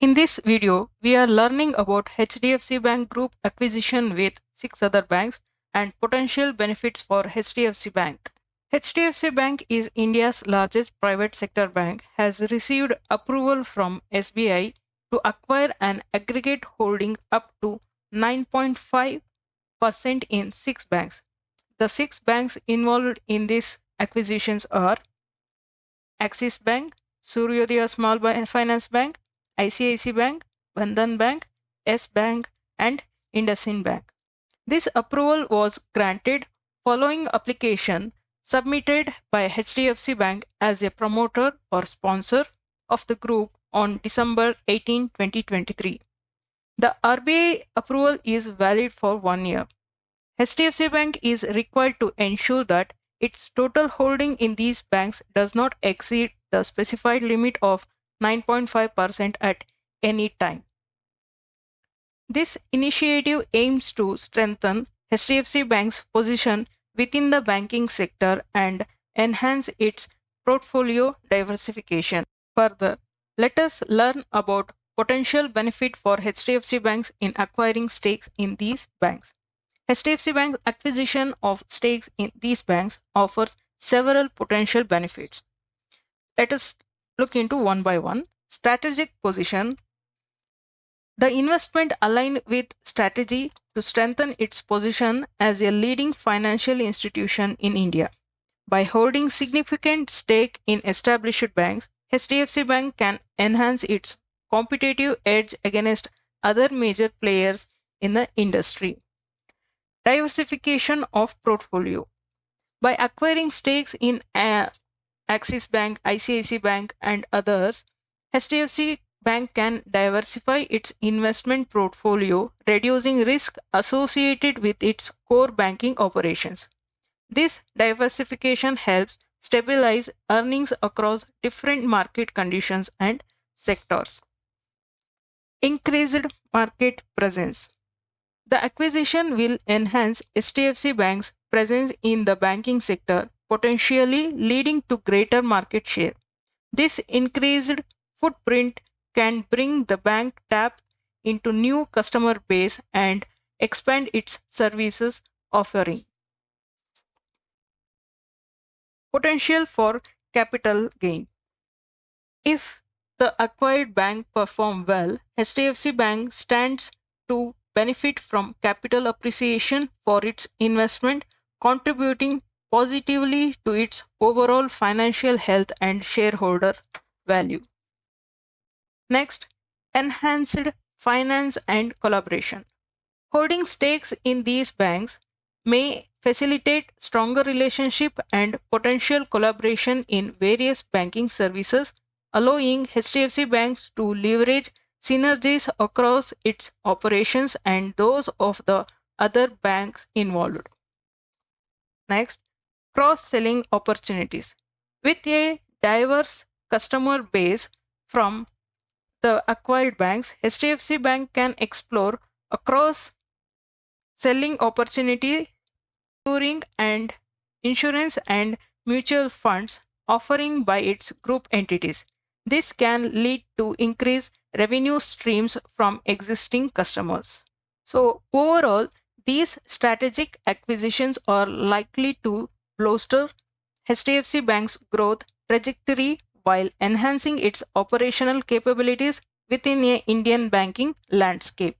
In this video, we are learning about HDFC Bank Group acquisition with 6 other banks and potential benefits for HDFC Bank. HDFC Bank is India's largest private sector bank, has received approval from SBI to acquire an aggregate holding up to 9.5% in 6 banks. The 6 banks involved in these acquisitions are Axis Bank, Suryodaya Small Finance Bank, ICICI Bank, Bandhan Bank, S Bank, and IndusInd Bank. This approval was granted following application submitted by HDFC Bank as a promoter or sponsor of the group on December 18, 2023. The RBI approval is valid for 1 year. HDFC Bank is required to ensure that its total holding in these banks does not exceed the specified limit of 9.5% at any time. This initiative aims to strengthen HDFC Bank's position within the banking sector and enhance its portfolio diversification. Further, let us learn about potential benefit for HDFC banks in acquiring stakes in these banks. HDFC Bank's acquisition of stakes in these banks offers several potential benefits. Let us look into one by one. Strategic position. The investment aligned with strategy to strengthen its position as a leading financial institution in India. By holding significant stake in established banks, HDFC Bank can enhance its competitive edge against other major players in the industry. Diversification of portfolio. By acquiring stakes in Axis Bank, ICICI Bank, and others, HDFC Bank can diversify its investment portfolio, reducing risk associated with its core banking operations. This diversification helps stabilize earnings across different market conditions and sectors. Increased market presence. The acquisition will enhance HDFC Bank's presence in the banking sector, potentially leading to greater market share. This increased footprint can bring the bank tap into new customer base and expand its services offering. Potential for capital gain. If the acquired bank perform well, HDFC Bank stands to benefit from capital appreciation for its investment, contributing positively to its overall financial health and shareholder value. Next, enhanced finance and collaboration. Holding stakes in these banks may facilitate stronger relationship and potential collaboration in various banking services, allowing HDFC banks to leverage synergies across its operations and those of the other banks involved. Next, cross-selling opportunities. With a diverse customer base from the acquired banks, HDFC Bank can explore across selling opportunity, insurance and mutual funds offering by its group entities. This can lead to increased revenue streams from existing customers. So overall, these strategic acquisitions are likely to bolster HDFC Bank's growth trajectory while enhancing its operational capabilities within an Indian banking landscape.